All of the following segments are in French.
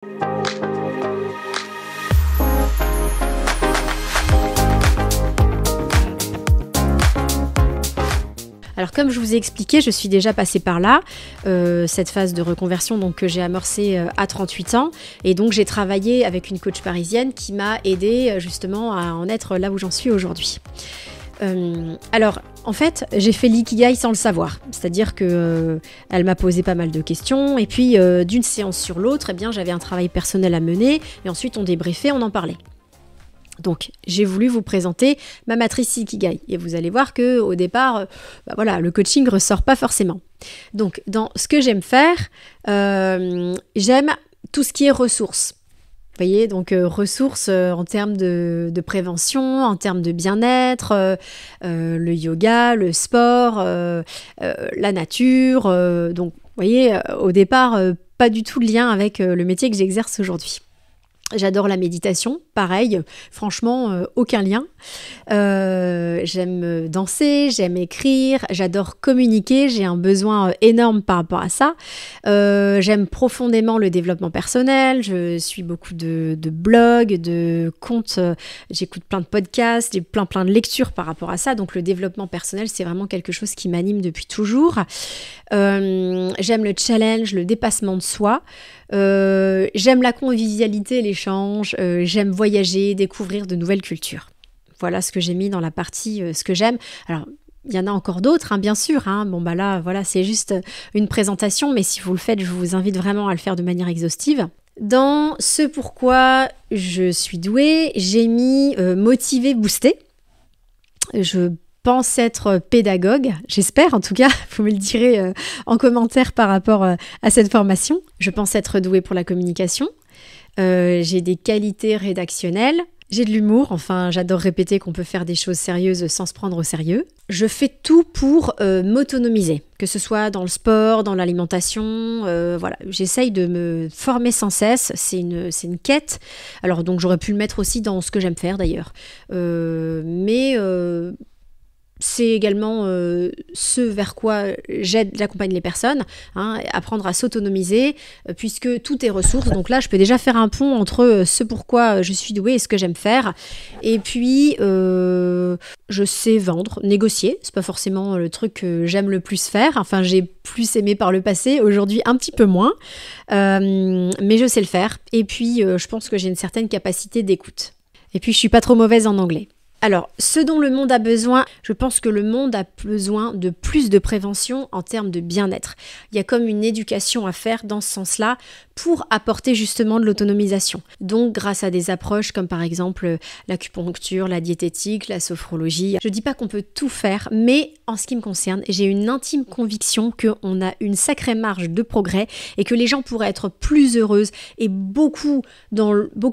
Alors comme je vous ai expliqué, je suis déjà passée par là, cette phase de reconversion donc, que j'ai amorcée à 38 ans. Et donc j'ai travaillé avec une coach parisienne qui m'a aidée justement à en être là où j'en suis aujourd'hui. Alors en fait, j'ai fait l'ikigai sans le savoir. C'est-à-dire qu'elle m'a posé pas mal de questions. Et puis d'une séance sur l'autre, eh bien, j'avais un travail personnel à mener. Et ensuite on débriefait, on en parlait. Donc, j'ai voulu vous présenter ma matrice Ikigai. Et vous allez voir qu'au départ, voilà, le coaching ne ressort pas forcément. Donc, dans ce que j'aime faire, j'aime tout ce qui est ressources. Vous voyez, donc ressources en termes de prévention, en termes de bien-être, le yoga, le sport, la nature. Donc, vous voyez, au départ, pas du tout de lien avec le métier que j'exerce aujourd'hui. J'adore la méditation, pareil, franchement, aucun lien. J'aime danser, j'aime écrire, j'adore communiquer, j'ai un besoin énorme par rapport à ça. J'aime profondément le développement personnel, je suis beaucoup de blogs, de comptes, j'écoute plein de podcasts, j'ai plein de lectures par rapport à ça. Donc le développement personnel, c'est vraiment quelque chose qui m'anime depuis toujours. J'aime le challenge, le dépassement de soi. J'aime la convivialité, l'échange, j'aime voyager, découvrir de nouvelles cultures. Voilà ce que j'ai mis dans la partie ce que j'aime. Alors, il y en a encore d'autres, hein, bien sûr. Hein. Bon, bah là, voilà, c'est juste une présentation, mais si vous le faites, je vous invite vraiment à le faire de manière exhaustive. Dans ce pourquoi je suis douée, j'ai mis motiver, booster. Je pense être pédagogue, j'espère en tout cas, vous me le direz en commentaire par rapport à cette formation. Je pense être douée pour la communication, j'ai des qualités rédactionnelles, j'ai de l'humour, enfin j'adore répéter qu'on peut faire des choses sérieuses sans se prendre au sérieux. Je fais tout pour m'autonomiser, que ce soit dans le sport, dans l'alimentation, voilà, j'essaye de me former sans cesse, c'est une quête. Alors donc j'aurais pu le mettre aussi dans ce que j'aime faire d'ailleurs, mais c'est également ce vers quoi j'accompagne les personnes, hein, apprendre à s'autonomiser, puisque tout est ressources. Donc là, je peux déjà faire un pont entre ce pourquoi je suis douée et ce que j'aime faire. Et puis, je sais vendre, négocier. C'est pas forcément le truc que j'aime le plus faire. Enfin, j'ai plus aimé par le passé, aujourd'hui un petit peu moins. Mais je sais le faire. Et puis, je pense que j'ai une certaine capacité d'écoute. Et puis, je suis pas trop mauvaise en anglais. Alors, ce dont le monde a besoin, je pense que le monde a besoin de plus de prévention en termes de bien-être. Il y a comme une éducation à faire dans ce sens-là pour apporter justement de l'autonomisation. Donc, grâce à des approches comme par exemple l'acupuncture, la diététique, la sophrologie. Je ne dis pas qu'on peut tout faire, mais en ce qui me concerne, j'ai une intime conviction qu'on a une sacrée marge de progrès et que les gens pourraient être plus heureuses et beaucoup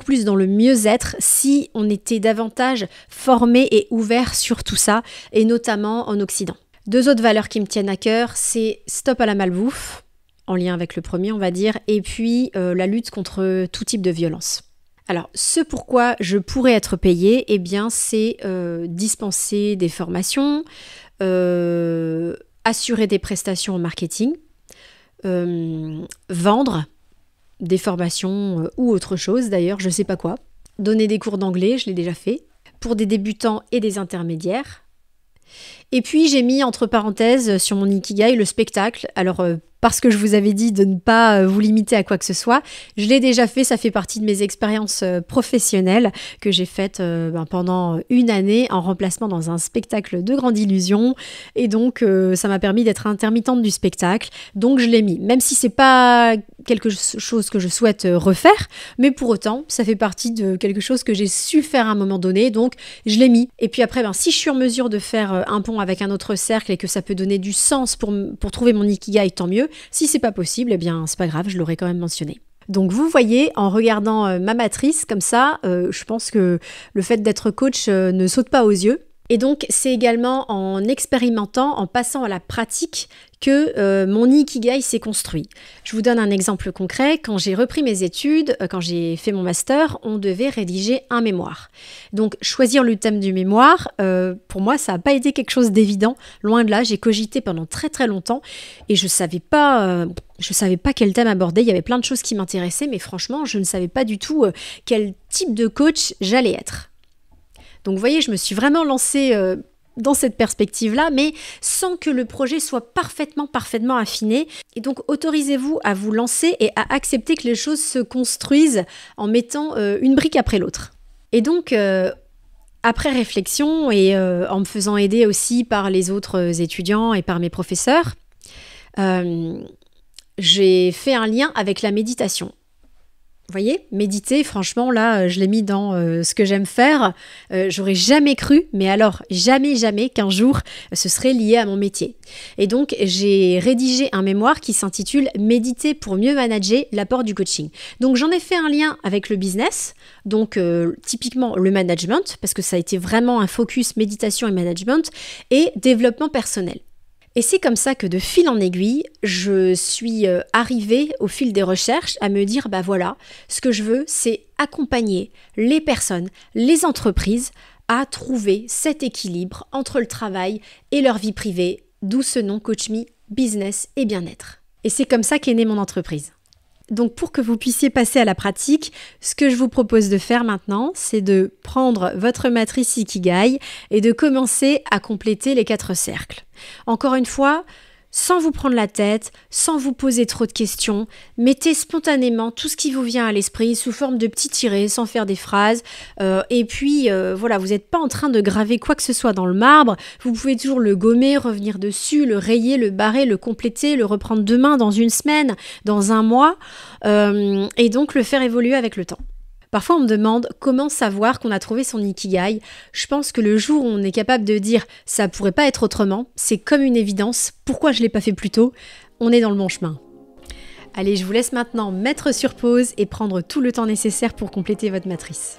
plus dans le mieux-être si on était davantage formés et ouverts sur tout ça, et notamment en Occident. 2 autres valeurs qui me tiennent à cœur, c'est stop à la malbouffe, en lien avec le premier on va dire, et puis la lutte contre tout type de violence. Alors, ce pourquoi je pourrais être payée, eh bien, c'est dispenser des formations, assurer des prestations en marketing, vendre des formations ou autre chose d'ailleurs, je sais pas quoi, donner des cours d'anglais, je l'ai déjà fait, pour des débutants et des intermédiaires. Et puis j'ai mis entre parenthèses sur mon Ikigai le spectacle. Alors parce que je vous avais dit de ne pas vous limiter à quoi que ce soit, je l'ai déjà fait, ça fait partie de mes expériences professionnelles que j'ai faites pendant une année en remplacement dans un spectacle de grande illusion. Et donc ça m'a permis d'être intermittente du spectacle. Donc je l'ai mis, même si c'est pas quelque chose que je souhaite refaire, mais pour autant, ça fait partie de quelque chose que j'ai su faire à un moment donné, donc je l'ai mis. Et puis après, si je suis en mesure de faire un pont avec un autre cercle et que ça peut donner du sens pour trouver mon Ikigai, tant mieux. Si c'est pas possible, eh bien c'est pas grave, je l'aurais quand même mentionné. Donc vous voyez, en regardant ma matrice comme ça, je pense que le fait d'être coach ne saute pas aux yeux. Et donc, c'est également en expérimentant, en passant à la pratique que mon Ikigai s'est construit. Je vous donne un exemple concret. Quand j'ai repris mes études, quand j'ai fait mon master, on devait rédiger un mémoire. Donc, choisir le thème du mémoire, pour moi, ça n'a pas été quelque chose d'évident. Loin de là, j'ai cogité pendant très très longtemps et je savais pas quel thème aborder. Il y avait plein de choses qui m'intéressaient, mais franchement, je ne savais pas du tout quel type de coach j'allais être. Donc vous voyez, je me suis vraiment lancée dans cette perspective-là, mais sans que le projet soit parfaitement affiné. Et donc autorisez-vous à vous lancer et à accepter que les choses se construisent en mettant une brique après l'autre. Et donc, après réflexion et en me faisant aider aussi par les autres étudiants et par mes professeurs, j'ai fait un lien avec la méditation. Vous voyez, méditer, franchement, là, je l'ai mis dans ce que j'aime faire. J'aurais jamais cru, mais alors jamais qu'un jour, ce serait lié à mon métier. Et donc, j'ai rédigé un mémoire qui s'intitule « Méditer pour mieux manager l'apport du coaching ». Donc, j'en ai fait un lien avec le business, donc typiquement le management, parce que ça a été vraiment un focus méditation et management, et développement personnel. Et c'est comme ça que de fil en aiguille, je suis arrivée au fil des recherches à me dire, bah voilà, ce que je veux, c'est accompagner les personnes, les entreprises à trouver cet équilibre entre le travail et leur vie privée, d'où ce nom Coach Me, business et bien-être. Et c'est comme ça qu'est née mon entreprise. Donc pour que vous puissiez passer à la pratique, ce que je vous propose de faire maintenant, c'est de prendre votre matrice Ikigai et de commencer à compléter les 4 cercles. Encore une fois, sans vous prendre la tête, sans vous poser trop de questions, mettez spontanément tout ce qui vous vient à l'esprit sous forme de petits tirets, sans faire des phrases. Et puis, voilà, vous n'êtes pas en train de graver quoi que ce soit dans le marbre. Vous pouvez toujours le gommer, revenir dessus, le rayer, le barrer, le compléter, le reprendre demain, dans une semaine, dans un mois, et donc le faire évoluer avec le temps. Parfois, on me demande comment savoir qu'on a trouvé son Ikigai. Je pense que le jour où on est capable de dire « ça pourrait pas être autrement », c'est comme une évidence. Pourquoi je l'ai pas fait plus tôt ? On est dans le bon chemin. Allez, je vous laisse maintenant mettre sur pause et prendre tout le temps nécessaire pour compléter votre matrice.